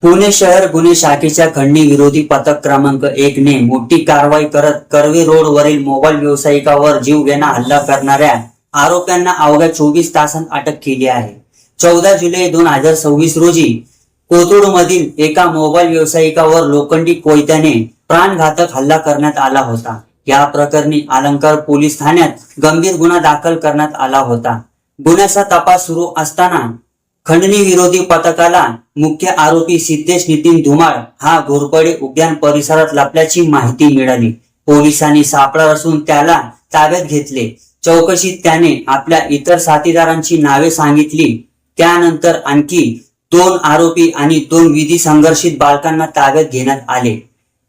पुणे शहर गुन्हे शाखेच्या खंडणी विरोधी पथक क्रमांक 1 ने मोठी कारवाई करत कर्वे रोड वरील मोबाईल व्यावसायिकावर जीवघेणा हल्ला करणाऱ्या आरोप्यांना अवघ्या 24 तासांत अटक केली आहे। 14 जुलै 2026 रोजी कोथरूड मधील एका मोबाईल व्यावसायिकावर लोखंडी कोयत्याने प्राणघातक हल्ला करण्यात आला होता। या प्रकरणी अलंकार पोलीस ठाण्यात गंभीर गुन्हा दाखल करण्यात आला होता। गुन्ह्याचा तपास सुरू असताना खंडणी विरोधी पथकाला मुख्य आरोपी सिद्धेश नितीन धुमाळ हा घोरपडे उद्यान परिसरात लपल्याची माहिती मिळाली। पोलिसांनी सापळा रचून त्याला ताब्यात घेतले। चौकशीत त्याने आपल्या इतर साथीदारांची नावे सांगितली। त्यानंतर आणखी 2 आरोपी आणि 2 विधी संघर्षित बालकांना ताब्यात घेण्यात आले।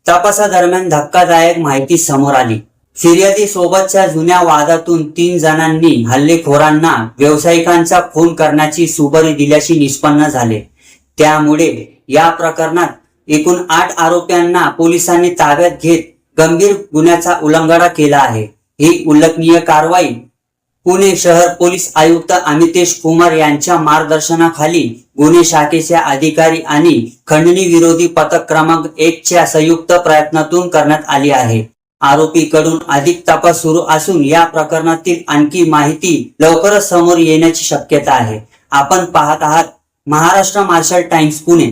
तपासादरम्यान धक्कादायक माहिती समोर आली। फिर्यादी सोबतच्या जुन्या वादातून 3 जणांनी हल्लेखोरांना व्यावसायिकांचा खून करण्याची सुपारी दिल्याचे निष्पन्न झाले। त्यामुळे या प्रकरणात एकूण 8 आरोपींना पोलिसांनी ताब्यात घेत गंभीर गुन्ह्याचा उलगडा केला आहे। ही उल्लेखनीय कारवाई पुणे शहर पोलीस आयुक्त अमितेश कुमार यांच्या मार्गदर्शनाखाली गुन्हे शाखेचे अधिकारी आणि खंडणी विरोधी पथक क्रमांक 1 च्या संयुक्त प्रयत्नातून करण्यात आली आहे। आरोपीकडून अधिक तपास सुरू असून या प्रकरणातील आणखी माहिती लवकरच समोर येण्याची शक्यता आहे। आपण पाहत आहात महाराष्ट्र मार्शल टाइम्स पुणे।